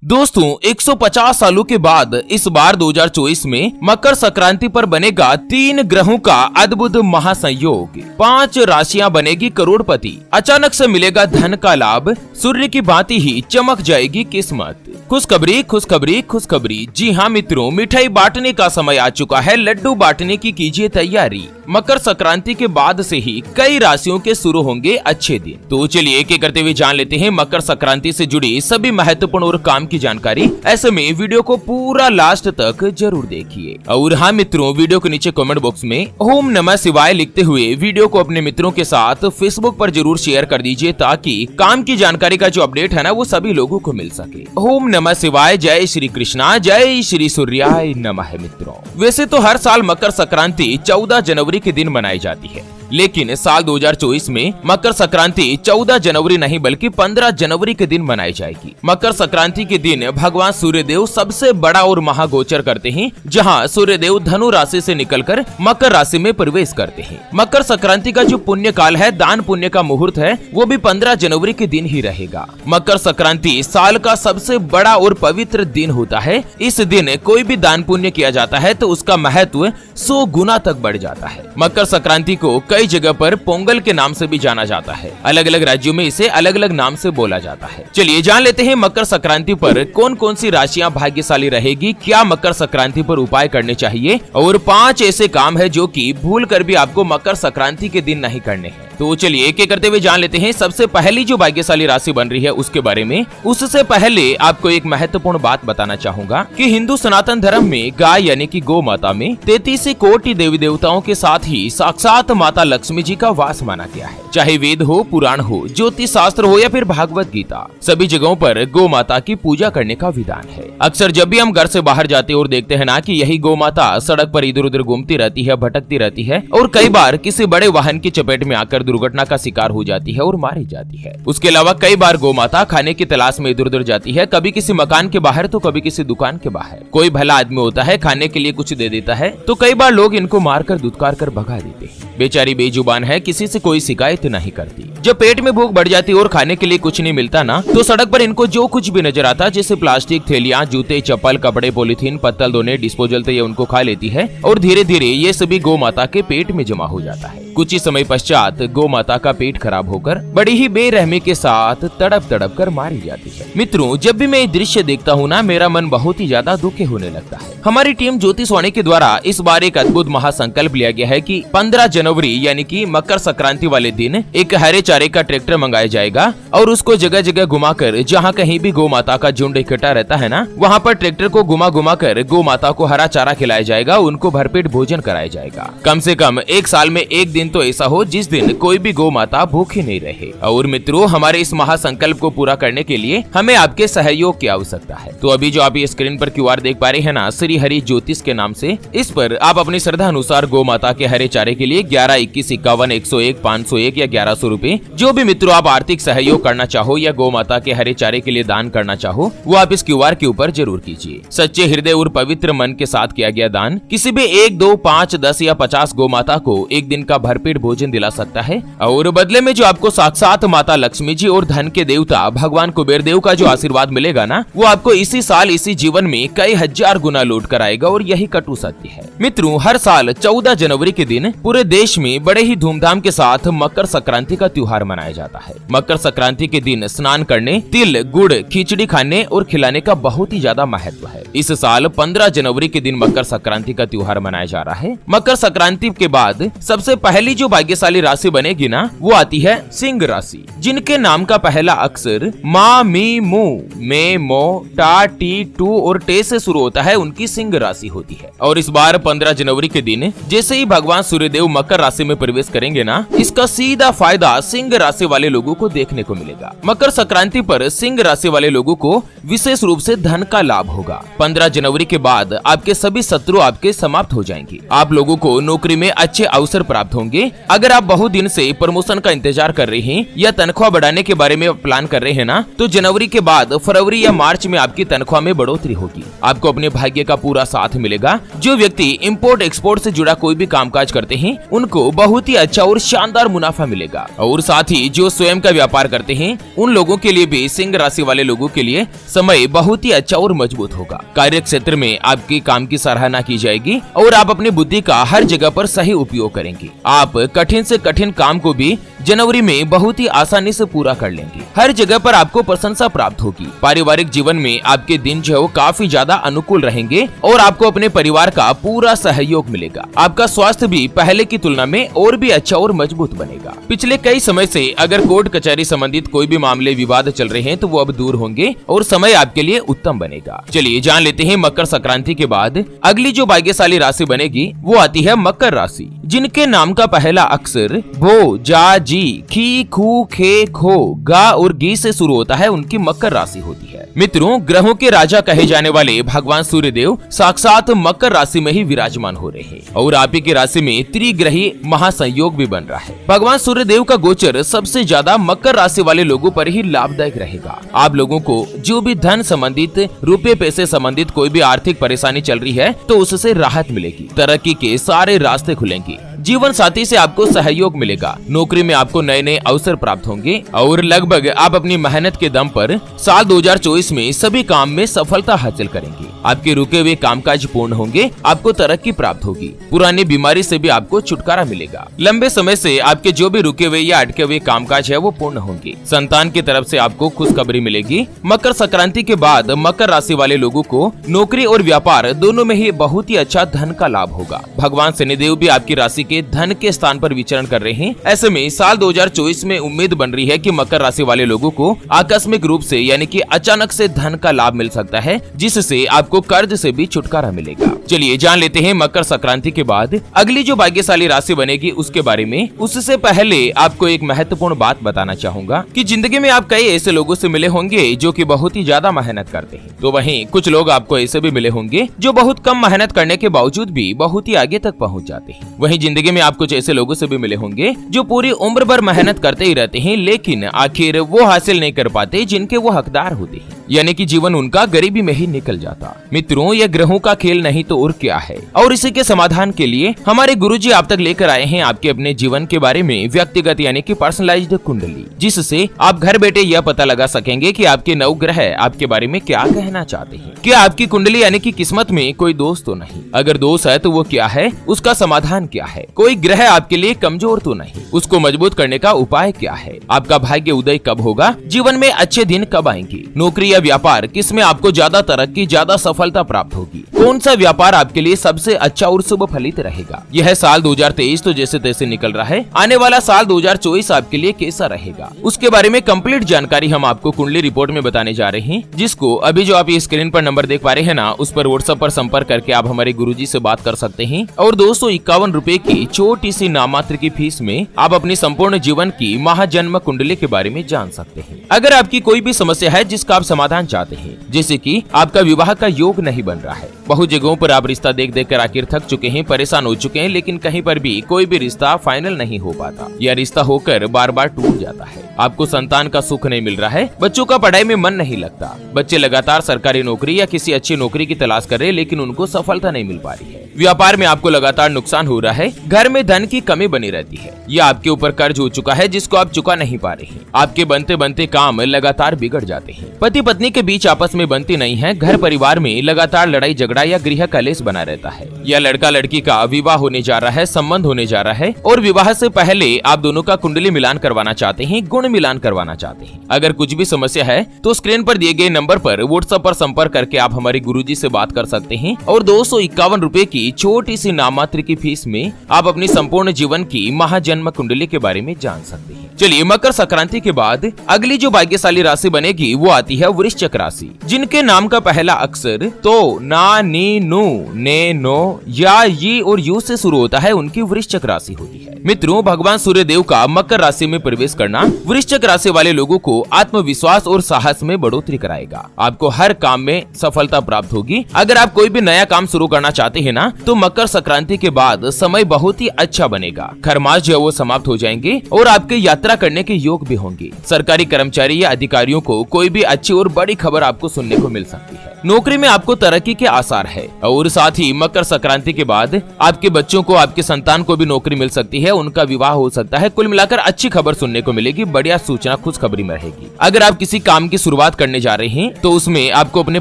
दोस्तों 150 सालों के बाद इस बार 2024 में मकर संक्रांति पर बनेगा 3 ग्रहों का अद्भुत महासंयोग। 5 राशियां बनेगी करोड़पति, अचानक से मिलेगा धन का लाभ, सूर्य की भांति ही चमक जाएगी किस्मत। खुशखबरी खुशखबरी खुशखबरी। जी हाँ मित्रों, मिठाई बांटने का समय आ चुका है, लड्डू बांटने की कीजिए तैयारी। मकर संक्रांति के बाद से ही कई राशियों के शुरू होंगे अच्छे दिन। तो चलिए एक एक करते हुए जान लेते हैं मकर संक्रांति से जुड़ी सभी महत्वपूर्ण और काम की जानकारी। ऐसे में वीडियो को पूरा लास्ट तक जरूर देखिए। और हाँ मित्रों, वीडियो के नीचे कमेंट बॉक्स में ओम नमः शिवाय लिखते हुए वीडियो को अपने मित्रों के साथ फेसबुक पर जरूर शेयर कर दीजिए, ताकि काम की जानकारी का जो अपडेट है ना वो सभी लोगों को मिल सके। ओम नमः शिवाय, जय श्री कृष्णा, जय श्री सूर्याय नमः। मित्रों वैसे तो हर साल मकर संक्रांति 14 जनवरी के दिन मनाई जाती है, लेकिन साल 2024 में मकर संक्रांति 14 जनवरी नहीं बल्कि 15 जनवरी के दिन मनाई जाएगी। मकर संक्रांति के दिन भगवान सूर्यदेव सबसे बड़ा और महागोचर करते हैं, जहां सूर्यदेव धनु राशि से निकलकर मकर राशि में प्रवेश करते हैं। मकर संक्रांति का जो पुण्य काल है, दान पुण्य का मुहूर्त है, वो भी 15 जनवरी के दिन ही रहेगा। मकर संक्रांति साल का सबसे बड़ा और पवित्र दिन होता है। इस दिन कोई भी दान पुण्य किया जाता है तो उसका महत्व 100 गुना तक बढ़ जाता है। मकर संक्रांति को कई जगह पर पोंगल के नाम से भी जाना जाता है। अलग अलग राज्यों में इसे अलग अलग नाम से बोला जाता है। चलिए जान लेते हैं मकर संक्रांति पर कौन कौन सी राशियां भाग्यशाली रहेगी, क्या मकर संक्रांति पर उपाय करने चाहिए, और 5 ऐसे काम है जो कि भूल कर भी आपको मकर संक्रांति के दिन नहीं करने हैं। तो चलिए एक एक करते हुए जान लेते हैं सबसे पहली जो भाग्यशाली राशि बन रही है उसके बारे में। उससे पहले आपको एक महत्वपूर्ण बात बताना चाहूंगा कि हिंदू सनातन धर्म में गाय यानी कि गौ माता में 33 कोटि देवी देवताओं के साथ ही साक्षात माता लक्ष्मी जी का वास माना गया है। चाहे वेद हो, पुराण हो, ज्योतिष शास्त्र हो या फिर भागवत गीता, सभी जगहों पर गौ माता की पूजा करने का विधान है। अक्सर जब भी हम घर से बाहर जाते और देखते हैं ना कि यही गौ माता सड़क पर इधर उधर घूमती रहती है, भटकती रहती है, और कई बार किसी बड़े वाहन की चपेट में आकर दुर्घटना का शिकार हो जाती है और मारी जाती है। उसके अलावा कई बार गौ माता खाने की तलाश में इधर उधर जाती है, कभी किसी मकान के बाहर तो कभी किसी दुकान के बाहर। कोई भला आदमी होता है, खाने के लिए कुछ दे देता है तो कई बार लोग इनको मारकर दुत्कार कर भगा देते हैं। बेचारी बेजुबान है, किसी से कोई शिकायत नहीं करती। जब पेट में भूख बढ़ जाती और खाने के लिए कुछ नहीं मिलता ना, तो सड़क पर इनको जो कुछ भी नजर आता, जैसे प्लास्टिक, थैलियां, जूते, चप्पल, कपड़े, पॉलीथीन, पत्तल धोने, डिस्पोजल, तो ये उनको खा लेती है और धीरे धीरे ये सभी गौ माता के पेट में जमा हो जाता है। कुछ ही समय पश्चात गौ माता का पेट खराब होकर बड़ी ही बेरहमी के साथ तड़प तड़प कर मारी जाती है। मित्रों जब भी मैं ये दृश्य देखता हूँ ना, मेरा मन बहुत ही ज्यादा दुखी होने लगता है। हमारी टीम ज्योतिषवाणी के द्वारा इस बार एक अद्भुत महासंकल्प लिया गया है कि 15 जनवरी यानी कि मकर संक्रांति वाले दिन एक हरे चारे का ट्रैक्टर मंगाया जाएगा और उसको जगह जगह घुमाकर, जहाँ कहीं भी गौ माता का झुंड इकट्ठा रहता है ना, वहाँ पर ट्रैक्टर को घुमा घुमा कर गौ माता को हरा चारा खिलाया जाएगा, उनको भरपेट भोजन कराया जाएगा। कम से कम एक साल में एक दिन तो ऐसा हो जिस दिन कोई भी गौ माता भूखी नहीं रहे। और मित्रों हमारे इस महासंकल्प को पूरा करने के लिए हमें आपके सहयोग की आवश्यकता है। तो अभी जो आप ये स्क्रीन पर QR देख पा रहे हैं ना, श्री हरि ज्योतिष के नाम से, इस पर आप अपनी श्रद्धा अनुसार गौ माता के हरे चारे के लिए 11, 21, 51, 101, 501 या 1100 रूपए, जो भी मित्रों आप आर्थिक सहयोग करना चाहो या गौ माता के हरे चारे के लिए दान करना चाहो, वो आप इस QR के ऊपर जरूर कीजिए। सच्चे हृदय और पवित्र मन के साथ किया गया दान किसी भी 1, 2, 5, 10 या 50 गौ माता को एक दिन का भरपेट भोजन दिला सकता है, और बदले में जो आपको साक्षात माता लक्ष्मी जी और धन के देवता भगवान कुबेर देव का जो आशीर्वाद मिलेगा ना, वो आपको इसी साल इसी जीवन में कई हजार गुना लौट कर आएगा। और यही कटु सत्य है। मित्रों हर साल 14 जनवरी के दिन पूरे देश में बड़े ही धूमधाम के साथ मकर संक्रांति का त्योहार मनाया जाता है। मकर संक्रांति के दिन स्नान करने, तिल, गुड़, खिचड़ी खाने और खिलाने का बहुत ही ज्यादा महत्व है। इस साल 15 जनवरी के दिन मकर संक्रांति का त्योहार मनाया जा रहा है। मकर संक्रांति के बाद सबसे पहली जो भाग्यशाली राशि बनेगी ना, वो आती है सिंह राशि, जिनके नाम का पहला अक्षर मा, मी, मू, मे, मो, टा, टी, टू और टे से शुरू होता है, उनकी सिंह राशि होती है। और इस बार 15 जनवरी के दिन जैसे ही भगवान सूर्यदेव मकर राशि में प्रवेश करेंगे ना, इसका सीधा फायदा सिंह राशि वाले लोगों को देखने को मिलेगा। मकर संक्रांति पर सिंह राशि वाले लोगों को विशेष रूप से धन का लाभ होगा। 15 जनवरी के बाद आपके सभी शत्रु आपके समाप्त हो जाएंगे। आप लोगों को नौकरी में अच्छे अवसर प्राप्त होंगे होंगे। अगर आप बहुत दिन से प्रमोशन का इंतजार कर रहे हैं या तनख्वाह बढ़ाने के बारे में प्लान कर रहे हैं ना, तो जनवरी के बाद फरवरी या मार्च में आपकी तनख्वाह में बढ़ोतरी होगी। आपको अपने भाग्य का पूरा साथ मिलेगा। जो व्यक्ति इंपोर्ट एक्सपोर्ट से जुड़ा कोई भी कामकाज करते हैं उनको बहुत ही अच्छा और शानदार मुनाफा मिलेगा। और साथ ही जो स्वयं का व्यापार करते हैं उन लोगों के लिए भी सिंह राशि वाले लोगों के लिए समय बहुत ही अच्छा और मजबूत होगा। कार्य क्षेत्र में आपके काम की सराहना की जाएगी और आप अपनी बुद्धि का हर जगह पर सही उपयोग करेंगे। आप कठिन से कठिन काम को भी जनवरी में बहुत ही आसानी से पूरा कर लेंगे। हर जगह पर आपको प्रशंसा प्राप्त होगी। पारिवारिक जीवन में आपके दिन जो है काफी ज्यादा अनुकूल रहेंगे और आपको अपने परिवार का पूरा सहयोग मिलेगा। आपका स्वास्थ्य भी पहले की तुलना में और भी अच्छा और मजबूत बनेगा। पिछले कई समय से अगर कोर्ट कचहरी संबंधित कोई भी मामले विवाद चल रहे हैं तो वो अब दूर होंगे और समय आपके लिए उत्तम बनेगा। चलिए जान लेते हैं मकर संक्रांति के बाद अगली जो भाग्यशाली राशि बनेगी वो आती है मकर राशि। जिनके नाम का पहला अक्षर भो, जा, जी, खी, खू, खे, खो, गा और गी से शुरू होता है उनकी मकर राशि होती है। मित्रों, ग्रहों के राजा कहे जाने वाले भगवान सूर्यदेव साक्षात मकर राशि में ही विराजमान हो रहे हैं और आप ही की राशि में त्रिग्रही महासंयोग भी बन रहा है। भगवान सूर्यदेव का गोचर सबसे ज्यादा मकर राशि वाले लोगों पर ही लाभदायक रहेगा। आप लोगों को जो भी धन संबंधित, रुपए पैसे संबंधित कोई भी आर्थिक परेशानी चल रही है तो उससे राहत मिलेगी। तरक्की के सारे रास्ते खुलेंगे। जीवन साथी से आपको सहयोग मिलेगा। नौकरी में आपको नए नए अवसर प्राप्त होंगे और लगभग आप अपनी मेहनत के दम पर साल 2024 में सभी काम में सफलता हासिल करेंगे। आपके रुके हुए कामकाज पूर्ण होंगे। आपको तरक्की प्राप्त होगी। पुरानी बीमारी से भी आपको छुटकारा मिलेगा। लंबे समय से आपके जो भी रुके हुए या अटके हुए कामकाज है वो पूर्ण होंगे। संतान की तरफ से आपको खुशखबरी मिलेगी। मकर संक्रांति के बाद मकर राशि वाले लोगों को नौकरी और व्यापार दोनों में ही बहुत ही अच्छा धन का लाभ होगा। भगवान शनिदेव भी आपकी राशि के धन के स्थान पर विचरण कर रहे हैं। ऐसे में साल 2024 में उम्मीद बन रही है कि मकर राशि वाले लोगों को आकस्मिक रूप से यानी कि अचानक से धन का लाभ मिल सकता है, जिससे आपको कर्ज से भी छुटकारा मिलेगा। चलिए जान लेते हैं मकर संक्रांति के बाद अगली जो भाग्यशाली राशि बनेगी उसके बारे में। उससे पहले आपको एक महत्वपूर्ण बात बताना चाहूंगा कि जिंदगी में आप कई ऐसे लोगों से मिले होंगे जो कि बहुत ही ज्यादा मेहनत करते हैं, तो वहीं कुछ लोग आपको ऐसे भी मिले होंगे जो बहुत कम मेहनत करने के बावजूद भी बहुत ही आगे तक पहुँच जाते हैं। वहीं जिंदगी में आप कुछ ऐसे लोगों से भी मिले होंगे जो पूरी उम्र भर मेहनत करते ही रहते हैं, लेकिन आखिर वो हासिल नहीं कर पाते जिनके वो हकदार होते हैं, यानी कि जीवन उनका गरीबी में ही निकल जाता। मित्रों, ये ग्रहों का खेल नहीं तो और क्या है। और इसी के समाधान के लिए हमारे गुरुजी आप तक लेकर आए हैं आपके अपने जीवन के बारे में व्यक्तिगत यानी कि पर्सनलाइज्ड कुंडली, जिससे आप घर बैठे यह पता लगा सकेंगे कि आपके नवग्रह आपके बारे में क्या कहना चाहते हैं। क्या आपकी कुंडली यानी कि किस्मत में कोई दोष तो नहीं? अगर दोष है तो वो क्या है, उसका समाधान क्या है? कोई ग्रह आपके लिए कमजोर तो नहीं, उसको मजबूत करने का उपाय क्या है? आपका भाग्य उदय कब होगा? जीवन में अच्छे दिन कब आएंगे? नौकरी या व्यापार किसमें आपको ज्यादा तरक्की, ज्यादा सफलता प्राप्त होगी? कौन सा व्यापार आपके लिए सबसे अच्छा और शुभ फलित रहेगा? यह साल 2023 तो जैसे तैसे निकल रहा है, आने वाला साल 2024 आपके लिए कैसा रहेगा उसके बारे में कंप्लीट जानकारी हम आपको कुंडली रिपोर्ट में बताने जा रहे हैं, जिसको अभी जो आप ये स्क्रीन पर नंबर देख पा रहे हैं ना, उस पर व्हाट्सएप पर संपर्क करके आप हमारे गुरुजी से बात कर सकते हैं और 251 रुपए की छोटी सी नामात्र की फीस में आप अपनी संपूर्ण जीवन की महाजन्म कुंडली के बारे में जान सकते हैं। अगर आपकी कोई भी समस्या है जिसका आप समाधान चाहते हैं, जैसे कि आपका विवाह का योग नहीं बन रहा है, बहुत जगहों पर आप रिश्ता देख देख कर आखिर थक चुके हैं, परेशान हो चुके हैं, लेकिन कहीं पर भी कोई भी रिश्ता फाइनल नहीं हो पाता या रिश्ता होकर बार बार टूट जाता है, आपको संतान का सुख नहीं मिल रहा है, बच्चों का पढ़ाई में मन नहीं लगता, बच्चे लगातार सरकारी नौकरी या किसी अच्छी नौकरी की तलाश कर रहे हैं लेकिन उनको सफलता नहीं मिल पा रही है, व्यापार में आपको लगातार नुकसान हो रहा है, घर में धन की कमी बनी रहती है, या आपके ऊपर कर्ज हो चुका है जिसको आप चुका नहीं पा रहे हैं, आपके बनते बनते काम लगातार बिगड़ जाते हैं, पति पत्नी के बीच आपस में बनती नहीं है, घर परिवार में लगातार लड़ाई झगड़ा या गृह कलेश बना रहता है, या लड़का लड़की का विवाह होने जा रहा है, संबंध होने जा रहा है और विवाह से पहले आप दोनों का कुंडली मिलान करवाना चाहते हैं, गुण मिलान करवाना चाहते हैं। अगर कुछ भी समस्या है तो स्क्रीन पर दिए गए नंबर पर व्हाट्सएप पर संपर्क करके आप हमारे गुरुजी से बात कर सकते हैं और 251 रुपए की छोटी सी नाममात्र की फीस में आप अपनी संपूर्ण जीवन की महाजन्म कुंडली के बारे में जान सकते हैं। चलिए, मकर संक्रांति के बाद अगली जो भाग्यशाली राशि बनेगी वो आती है वृश्चिक राशि, जिनके नाम का पहला अक्षर तो, ना, नी, नु, ने, नो, या, ये और यू से शुरू होता है, उनकी वृश्चिक राशि होती है। मित्रों, भगवान सूर्य देव का मकर राशि में प्रवेश करना वृश्चिक राशि वाले लोगों को आत्मविश्वास और साहस में बढ़ोतरी कराएगा। आपको हर काम में सफलता प्राप्त होगी। अगर आप कोई भी नया काम शुरू करना चाहते हैं ना, तो मकर संक्रांति के बाद समय बहुत ही अच्छा बनेगा। खरमास जो है वो समाप्त हो जाएंगे और आपके यात्रा करने के योग भी होंगे। सरकारी कर्मचारी या अधिकारियों को कोई भी अच्छी और बड़ी खबर आपको सुनने को मिल सकती है। नौकरी में आपको तरक्की के आसार है और साथ ही मकर संक्रांति के बाद आपके बच्चों को, आपके संतान को भी नौकरी मिल सकती है, उनका विवाह हो सकता है। कुल मिलाकर अच्छी खबर सुनने को मिलेगी, बढ़िया सूचना खुशखबरी में रहेगी। अगर आप किसी काम की शुरुआत करने जा रहे हैं तो उसमें आपको अपने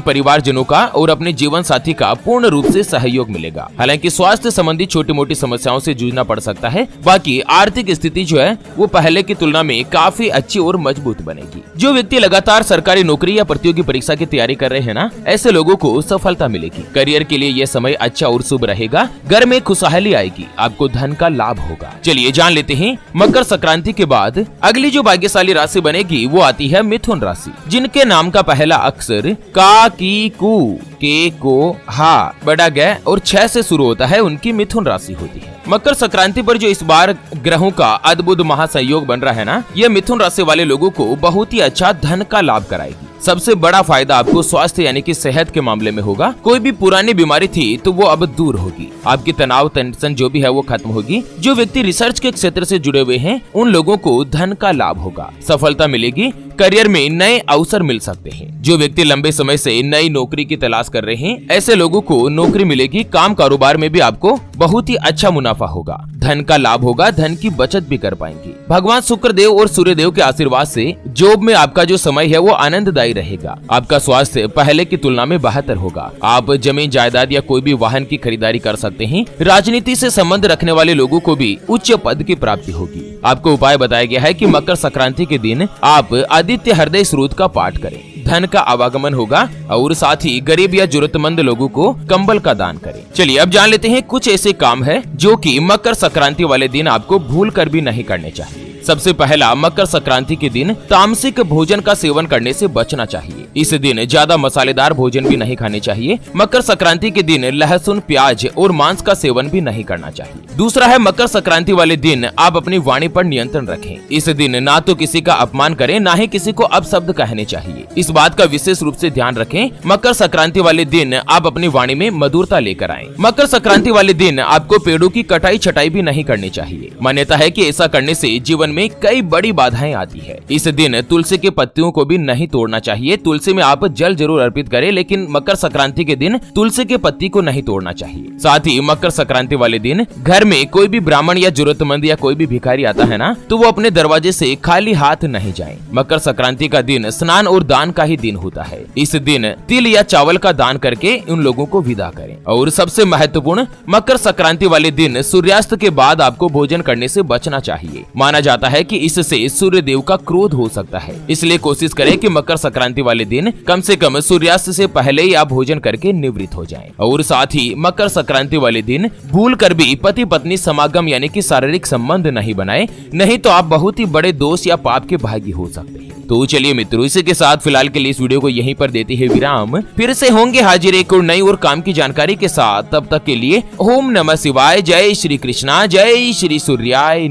परिवारजनों का और अपने जीवन साथी का पूर्ण रूप से सहयोग मिलेगा। हालांकि स्वास्थ्य संबंधी छोटी मोटी समस्याओं से जूझना पड़ सकता है। बाकी आर्थिक स्थिति जो है वो पहले की तुलना में काफी अच्छी और मजबूत बनेगी। जो व्यक्ति लगातार सरकारी नौकरी या प्रतियोगी परीक्षा की तैयारी कर रहे हैं ना, ऐसे लोगों को सफलता मिलेगी। करियर के लिए यह समय अच्छा और शुभ रहेगा। घर में खुशहाली आएगी, आपको धन का लाभ होगा। चलिए जान लेते हैं मकर संक्रांति के बाद अगली जो भाग्यशाली राशि बनेगी वो आती है मिथुन राशि, जिनके नाम का पहला अक्षर का, की, कु, के, को, हा, बड़ा ग और 6 से शुरू होता है, उनकी मिथुन राशि होती है। मकर संक्रांति पर जो इस बार ग्रहों का अद्भुत महासंयोग बन रहा है ना, यह मिथुन राशि वाले लोगों को बहुत ही अच्छा धन का लाभ कराएगी। सबसे बड़ा फायदा आपको स्वास्थ्य यानी कि सेहत के मामले में होगा। कोई भी पुरानी बीमारी थी तो वो अब दूर होगी। आपकी तनाव, टेंशन जो भी है वो खत्म होगी। जो व्यक्ति रिसर्च के क्षेत्र से जुड़े हुए हैं उन लोगों को धन का लाभ होगा, सफलता मिलेगी। करियर में नए अवसर मिल सकते हैं। जो व्यक्ति लंबे समय से नई नौकरी की तलाश कर रहे हैं, ऐसे लोगों को नौकरी मिलेगी। काम कारोबार में भी आपको बहुत ही अच्छा मुनाफा होगा, धन का लाभ होगा, धन की बचत भी कर पाएंगे। भगवान शुक्र देव और सूर्य देव के आशीर्वाद से जॉब में आपका जो समय है वो आनंददायी रहेगा। आपका स्वास्थ्य पहले की तुलना में बेहतर होगा। आप जमीन जायदाद या कोई भी वाहन की खरीदारी कर सकते हैं। राजनीति से संबंध रखने वाले लोगों को भी उच्च पद की प्राप्ति होगी। आपको उपाय बताया गया है कि मकर संक्रांति के दिन आप आदित्य हृदय स्रोत का पाठ करें, धन का आवागमन होगा और साथ ही गरीब या जरूरतमंद लोगों को कंबल का दान करें। चलिए अब जान लेते हैं कुछ ऐसे काम है जो कि मकर संक्रांति वाले दिन आपको भूल कर भी नहीं करने चाहिए। सबसे पहला, मकर संक्रांति के दिन तामसिक भोजन का सेवन करने से बचना चाहिए। इस दिन ज्यादा मसालेदार भोजन भी नहीं खाने चाहिए। मकर संक्रांति के दिन लहसुन, प्याज और मांस का सेवन भी नहीं करना चाहिए। दूसरा है, मकर संक्रांति वाले दिन आप अपनी वाणी पर नियंत्रण रखें। इस दिन ना तो किसी का अपमान करें, ना ही किसी को अपशब्द कहने चाहिए। इस बात का विशेष रूप से ध्यान रखें। मकर संक्रांति वाले दिन आप अपनी वाणी में मधुरता लेकर आएं। मकर संक्रांति वाले दिन आपको पेड़ों की कटाई छटाई भी नहीं करनी चाहिए। मान्यता है कि ऐसा करने से जीवन में कई बड़ी बाधाएं आती है। इस दिन तुलसी के पत्तियों को भी नहीं तोड़ना चाहिए। तुलसी में आप जल जरूर अर्पित करें, लेकिन मकर संक्रांति के दिन तुलसी के पत्ती को नहीं तोड़ना चाहिए। साथ ही मकर संक्रांति वाले दिन घर में कोई भी ब्राह्मण या जरूरतमंद या कोई भी भिखारी आता है ना, तो वो अपने दरवाजे से खाली हाथ नहीं जाए। मकर संक्रांति का दिन स्नान और दान का ही दिन होता है। इस दिन तिल या चावल का दान करके उन लोगों को विदा करें। और सबसे महत्वपूर्ण, मकर संक्रांति वाले दिन सूर्यास्त के बाद आपको भोजन करने से बचना चाहिए। माना जाता है कि इससे सूर्य देव का क्रोध हो सकता है, इसलिए कोशिश करें कि मकर संक्रांति वाले दिन कम से कम सूर्यास्त से पहले ही आप भोजन करके निवृत्त हो जाएं। और साथ ही मकर संक्रांति वाले दिन भूल कर भी पति पत्नी समागम यानी कि शारीरिक संबंध नहीं बनाए, नहीं तो आप बहुत ही बड़े दोष या पाप के भागी हो सकते हैं। तो चलिए मित्रों, इसी के साथ फिलहाल के लिए इस वीडियो को यहीं पर देते हैं विराम। फिर से होंगे हाजिर एक और नई और काम की जानकारी के साथ। तब तक के लिए ओम नमः शिवाय, जय श्री कृष्णा, जय श्री सूर्याय।